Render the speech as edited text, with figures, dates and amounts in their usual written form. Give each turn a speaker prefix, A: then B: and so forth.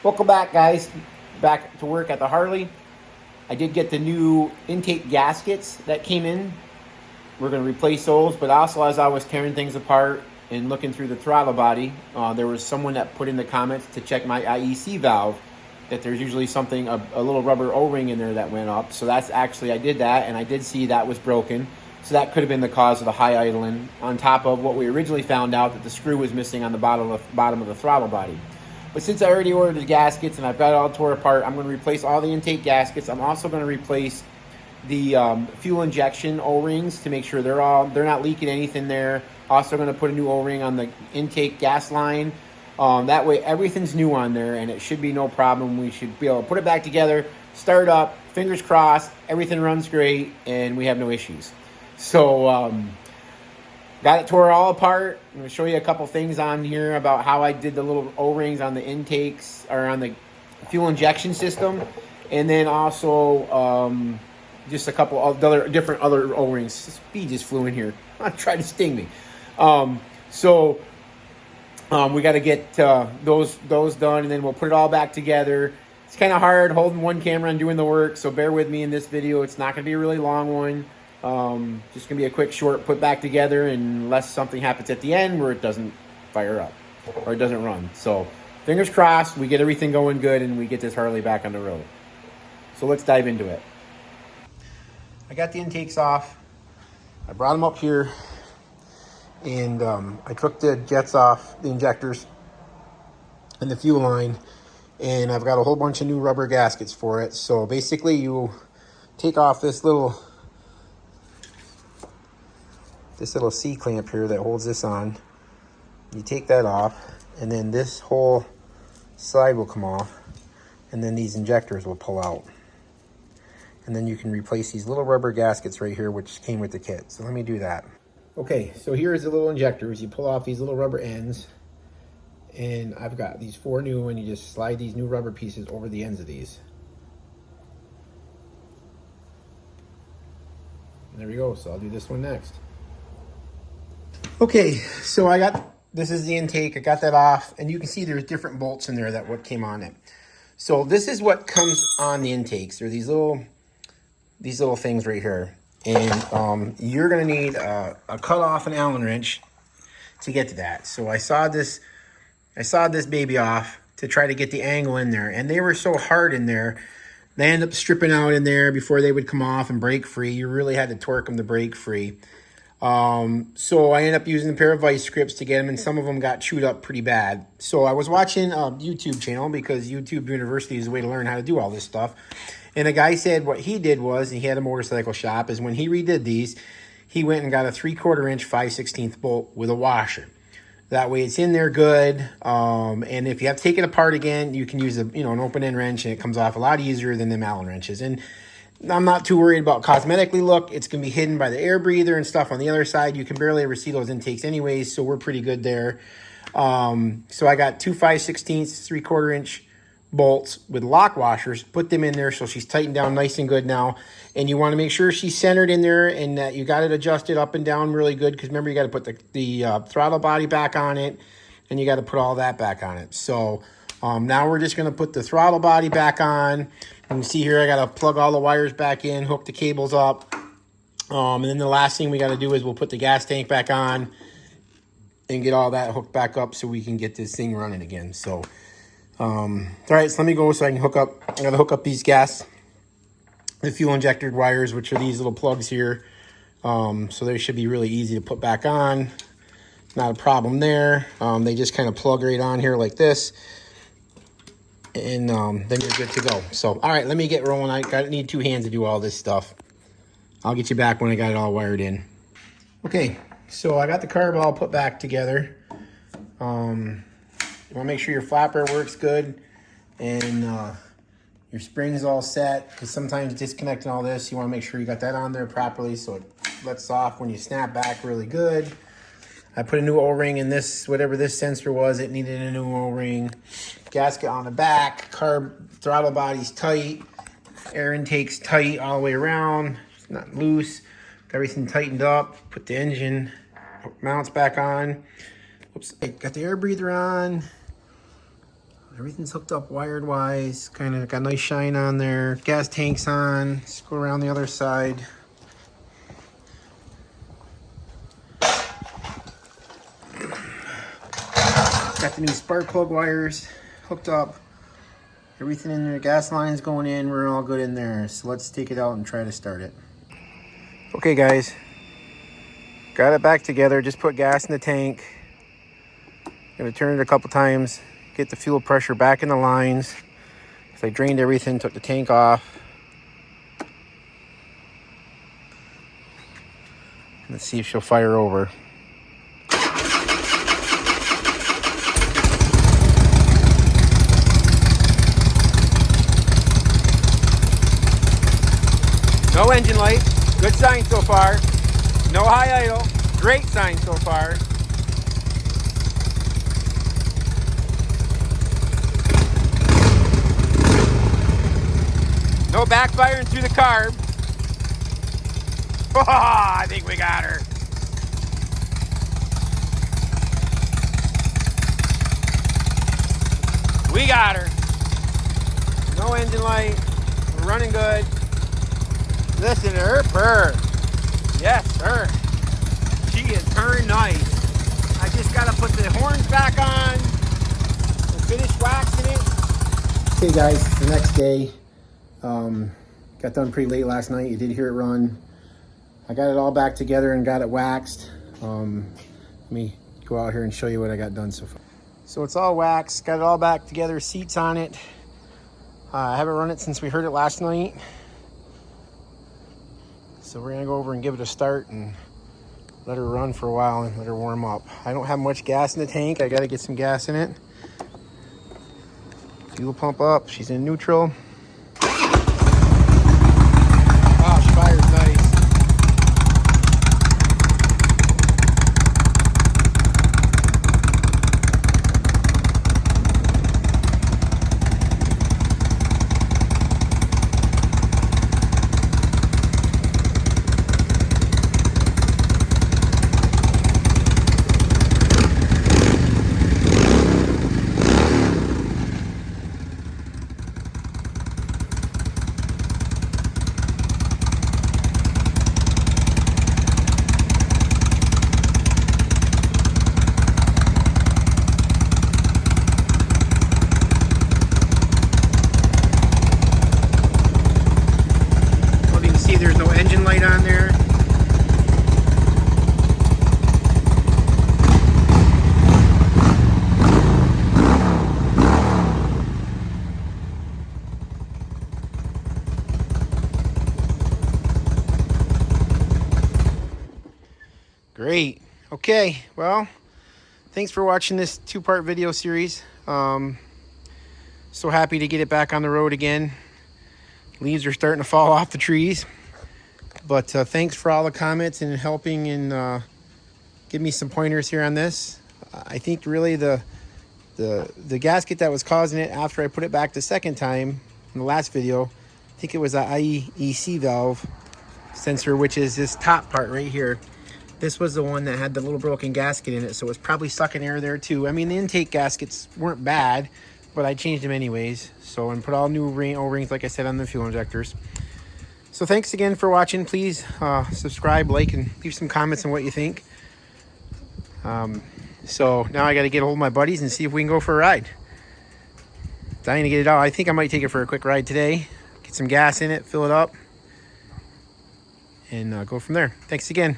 A: Welcome back, guys. Back to work at the Harley. I did get the new intake gaskets that came in. We're going to replace those, but also as I was tearing things apart and looking through the throttle body, there was someone that put in the comments to check my IEC valve, that there's usually something, a little rubber O-ring in there that went up. So that's actually, I did that, and I did see that was broken. So that could have been the cause of the high idling, on top of what we originally found out, that the screw was missing on the bottom of the throttle body. But since I already ordered the gaskets and I've got it all tore apart, I'm going to replace all the intake gaskets. I'm also going to replace the fuel injection O-rings to make sure they're not leaking anything there. Also going to put a new O-ring on the intake gas line. That way everything's new on there and it should be no problem. We should be able to put it back together, start up, fingers crossed, everything runs great and we have no issues. So got it tore all apart. I'm going to show you a couple things on here about how I did the little O-rings on the intakes, or on the fuel injection system. And then also just a couple of different other O-rings. Bee just flew in here. Tried to sting me. We got to get those done, and then we'll put it all back together. It's kind of hard holding one camera and doing the work, so bear with me in this video. It's not going to be a really long one. Just gonna be a quick short put back together, unless something happens at the end where it doesn't fire up or it doesn't run. So fingers crossed we get everything going good and we get this Harley back on the road. So let's dive into it. I got the intakes off. I brought them up here and I took the jets off, the injectors and the fuel line, and I've got a whole bunch of new rubber gaskets for it. So basically you take off this little C-clamp here that holds this on. You take that off, and then this whole side will come off, and then these injectors will pull out. And then you can replace these little rubber gaskets right here, which came with the kit. So let me do that. Okay, so here's the little injectors. You pull off these little rubber ends, and I've got these 4 new, and you just slide these new rubber pieces over the ends of these. And there we go. So I'll do this one next. Okay, so this is the intake. I got that off, and you can see there's different bolts in there that what came on it. So this is what comes on the intakes. There are these little things right here, and you're gonna need a cut off an Allen wrench to get to that. So I sawed this baby off to try to get the angle in there, and they were so hard in there. They ended up stripping out in there before they would come off and break free. You really had to torque them to break free. So I ended up using a pair of vice grips to get them, and some of them got chewed up pretty bad. So I was watching a YouTube channel, because YouTube University is a way to learn how to do all this stuff. And a guy said what he did was, he had a motorcycle shop, is when he redid these, he went and got a 3/4 inch 5/16 bolt with a washer. That way it's in there good. And if you have to take it apart again, you can use an open end wrench, and it comes off a lot easier than them Allen wrenches. And I'm not too worried about cosmetically look. It's going to be hidden by the air breather and stuff on the other side. You can barely ever see those intakes anyways, so we're pretty good there. So I got 2 5/16 3/4 inch bolts with lock washers. Put them in there so she's tightened down nice and good now. And you want to make sure she's centered in there, and that you got it adjusted up and down really good, because remember, you got to put the throttle body back on it, and you got to put all that back on it. So now we're just going to put the throttle body back on. And you see here, I got to plug all the wires back in, hook the cables up. And then the last thing we got to do is we'll put the gas tank back on and get all that hooked back up so we can get this thing running again. So, all right, so let me go so I can hook up. I got to hook up these the fuel injector wires, which are these little plugs here. So they should be really easy to put back on. Not a problem there. They just kind of plug right on here like this. And then you're good to go. So, all right, let me get rolling. I need 2 hands to do all this stuff. I'll get you back when I got it all wired in. Okay, so I got the carb all put back together. You want to make sure your flapper works good, and your spring's all set, because sometimes disconnecting all this, you want to make sure you got that on there properly so it lets off when you snap back really good. I put a new O-ring in this, whatever this sensor was, it needed a new O-ring. Gasket on the back, carb throttle body's tight, air intake's tight all the way around, it's not loose. Got everything tightened up, put the engine mounts back on. Oops, I got the air breather on. Everything's hooked up wired wise. Kind of got a nice shine on there. Gas tank's on. Let's go around the other side. Got the new spark plug wires hooked up. Everything in there, gas lines going in, we're all good in there. So let's take it out and try to start it. Okay guys, got it back together, just put gas in the tank. Gonna turn it a couple times, get the fuel pressure back in the lines. So I drained everything, took the tank off. Let's see if she'll fire over. No engine light, good sign so far. No high idle, great sign so far. No backfiring through the carb. Oh, I think we got her. We got her. No engine light, we're running good. Listen to her purr. Yes, sir. She is purring nice. I just gotta put the horns back on and finish waxing it. Okay guys, it's the next day. Got done pretty late last night. You did hear it run. I got it all back together and got it waxed. Let me go out here and show you what I got done so far. So it's all waxed, got it all back together, seats on it. I haven't run it since we heard it last night. So we're gonna go over and give it a start and let her run for a while and let her warm up. I don't have much gas in the tank. I gotta get some gas in it. Fuel pump up, she's in neutral. Oh, she fires nice. There's no engine light on there. Great. Okay, well, thanks for watching this two-part video series. So happy to get it back on the road again. Leaves are starting to fall off the trees. But thanks for all the comments and helping and give me some pointers here on this. I think really the gasket that was causing it after I put it back the second time in the last video, I think it was a IEC valve sensor, which is this top part right here. This was the one that had the little broken gasket in it, so it was probably sucking air there too. I mean, the intake gaskets weren't bad, but I changed them anyways. So, and put all new O-rings, like I said, on the fuel injectors. So thanks again for watching. Please subscribe, like, and leave some comments on what you think. So now I got to get a hold of my buddies and see if we can go for a ride. Dying to get it out. I think I might take it for a quick ride today. Get some gas in it, fill it up, and go from there. Thanks again.